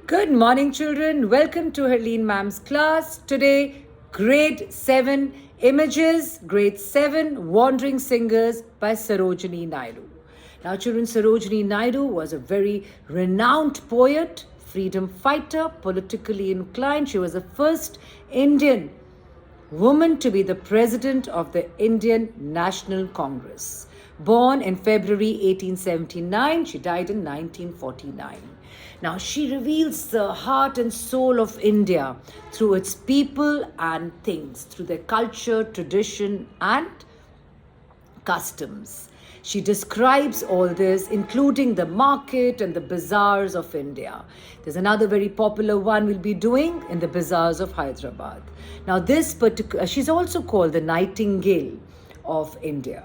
Good morning, children. Welcome to Herleen Ma'am's class. Today, Grade 7 Images, Grade 7 Wandering Singers by Sarojini Naidu. Now, children, Sarojini Naidu was a very renowned poet, freedom fighter, politically inclined. She was the first Indian woman to be the president of the Indian National Congress. Born in February 1879, she died in 1949. Now, she reveals the heart and soul of India through its people and things, through their culture, tradition, and customs. She describes all this, including the market and the bazaars of India. There's another very popular one we'll be doing in the bazaars of Hyderabad. Now, this particular, she's also called the Nightingale of India.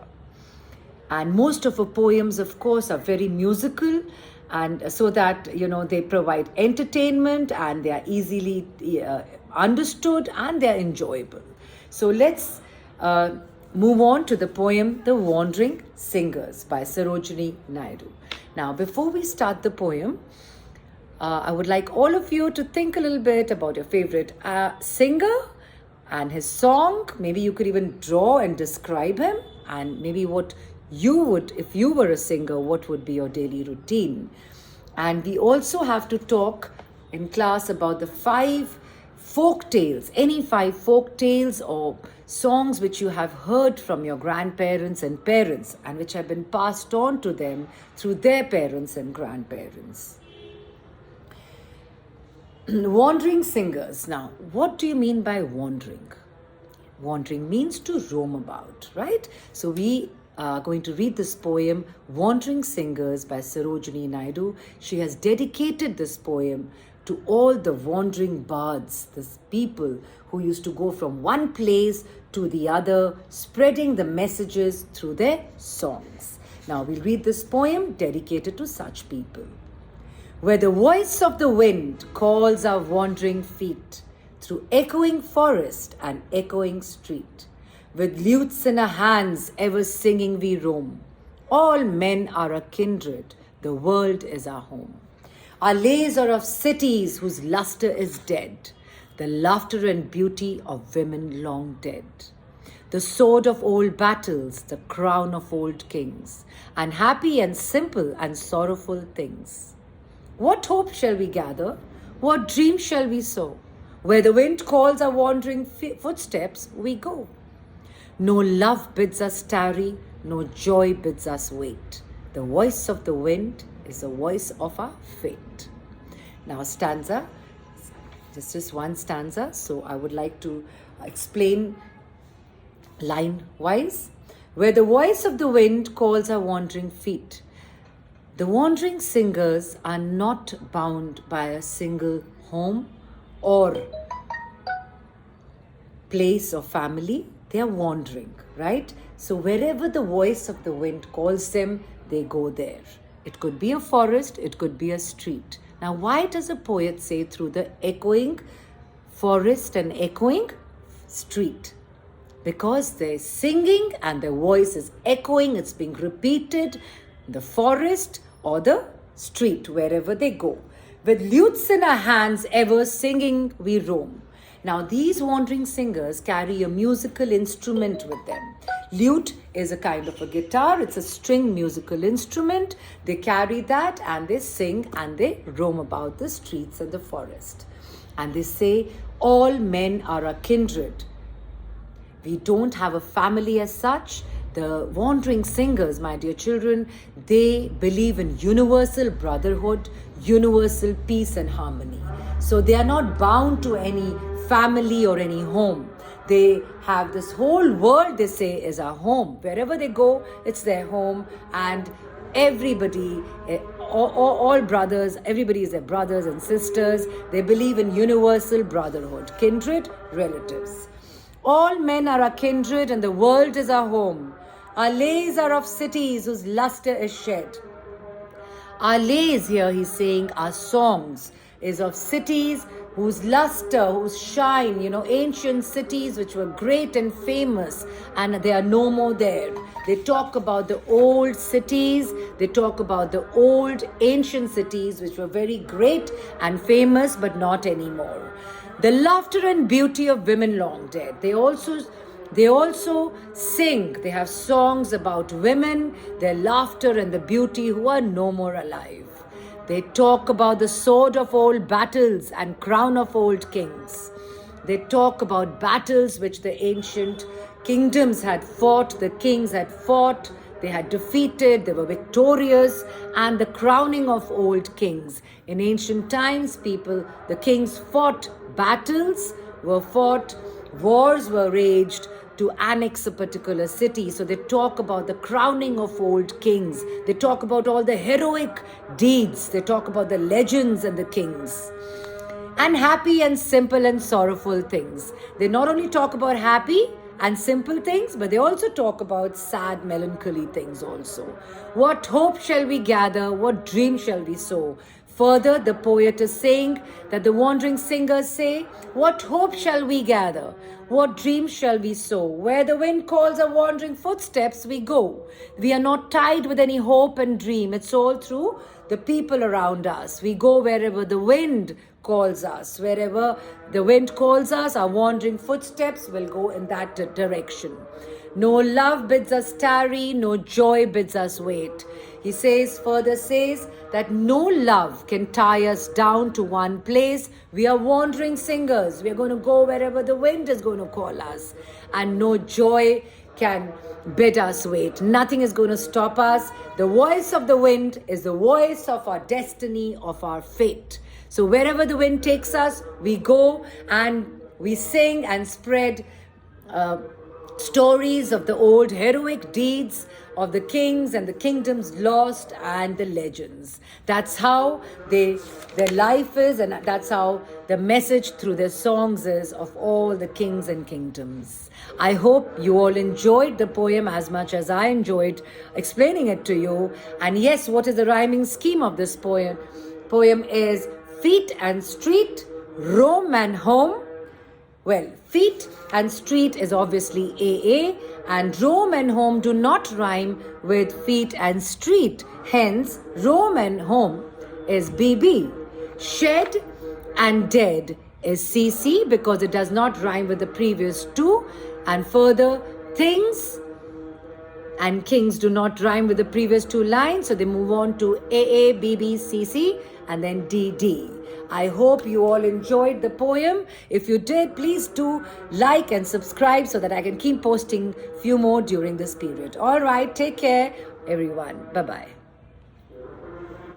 And most of her poems, of course, are very musical, and so that, they provide entertainment and they are easily understood and they are enjoyable. So let's move on to the poem The Wandering Singers by Sarojini Naidu. Now, before we start the poem, I would like all of you to think a little bit about your favorite singer and his song. Maybe you could even draw and describe him, and maybe what you would, if you were a singer, what would be your daily routine. And we also have to talk in class about the 5 folk tales, any 5 folk tales or songs which you have heard from your grandparents and parents and which have been passed on to them through their parents and grandparents. Wandering singers. Now, what do you mean by wandering? Wandering means to roam about, right? So we are going to read this poem, Wandering Singers by Sarojini Naidu. She has dedicated this poem to all the wandering bards, these people who used to go from one place to the other, spreading the messages through their songs. Now we'll read this poem dedicated to such people. Where the voice of the wind calls our wandering feet through echoing forest and echoing street, with lutes in our hands ever singing we roam. All men are a kindred, the world is our home. Our lays are of cities whose luster is dead, the laughter and beauty of women long dead. The sword of old battles, the crown of old kings, and happy and simple and sorrowful things. What hope shall we gather? What dream shall we sow? Where the wind calls our wandering footsteps, we go. No love bids us tarry, no joy bids us wait. The voice of the wind is the voice of our fate. Now, stanza, just one stanza. So I would like to explain line-wise. Where the voice of the wind calls our wandering feet. The wandering singers are not bound by a single home or place or family. They are wandering, right? So wherever the voice of the wind calls them, they go there. It could be a forest, it could be a street. Now, why does a poet say through the echoing forest and echoing street? Because they're singing and their voice is echoing, it's being repeated in the forest or the street, wherever they go. With lutes in our hands, ever singing we roam. Now, these wandering singers carry a musical instrument with them. Lute is a kind of a guitar. It's a string musical instrument. They carry that and they sing and they roam about the streets and the forest. And they say, all men are a kindred. We don't have a family as such. The wandering singers, my dear children, they believe in universal brotherhood, universal peace and harmony. So they are not bound to any family or any home. They have this whole world, they say, is our home. Wherever they go, it's their home, and everybody, all brothers, everybody is their brothers and sisters. They believe in universal brotherhood, kindred, relatives. All men are our kindred and the world is our home. Our lays are of cities whose luster is shed. Our lays here, he's saying, our songs, is of cities whose luster, whose shine, ancient cities which were great and famous, and they are no more there. They talk about the old cities. They talk about the old ancient cities which were very great and famous but not anymore. The laughter and beauty of women long dead. They also sing. They have songs about women, their laughter and the beauty who are no more alive. They talk about the sword of old battles and crown of old kings. They talk about battles which the ancient kingdoms had fought, the kings had fought, they had defeated, they were victorious, and the crowning of old kings. In ancient times, the kings fought, battles were fought, wars were waged to annex a particular city. So they talk about the crowning of old kings. They talk about all the heroic deeds. They talk about the legends and the kings. And happy and simple and sorrowful things. They not only talk about happy and simple things, but they also talk about sad, melancholy things also. What hope shall we gather? What dream shall we sow? Further, the poet is saying that the wandering singers say, what hope shall we gather? What dream shall we sow? Where the wind calls our wandering footsteps, we go. We are not tied with any hope and dream. It's all through the people around us. We go wherever the wind calls us. Wherever the wind calls us, our wandering footsteps will go in that direction. No love bids us tarry, no joy bids us wait. He further says that no love can tie us down to one place. We are wandering singers. We are going to go wherever the wind is going to call us. And no joy can bid us wait. Nothing is going to stop us. The voice of the wind is the voice of our destiny, of our fate. So wherever the wind takes us, we go and we sing and spread stories of the old heroic deeds of the kings and the kingdoms lost and the legends. That's how their life is, and that's how the message through their songs is of all the kings and kingdoms. I hope you all enjoyed the poem as much as I enjoyed explaining it to you. And yes, what is the rhyming scheme of this poem? Poem is feet and street, Rome and home. Well, feet and street is obviously AA, and Rome and home do not rhyme with feet and street. Hence, Rome and home is BB. Shed and dead is CC because it does not rhyme with the previous two. And further, things and kings do not rhyme with the previous two lines. So they move on to AA, BB, CC, and then DD. I hope you all enjoyed the poem. If you did, please do like and subscribe so that I can keep posting few more during this period. All right, take care, everyone. Bye-bye.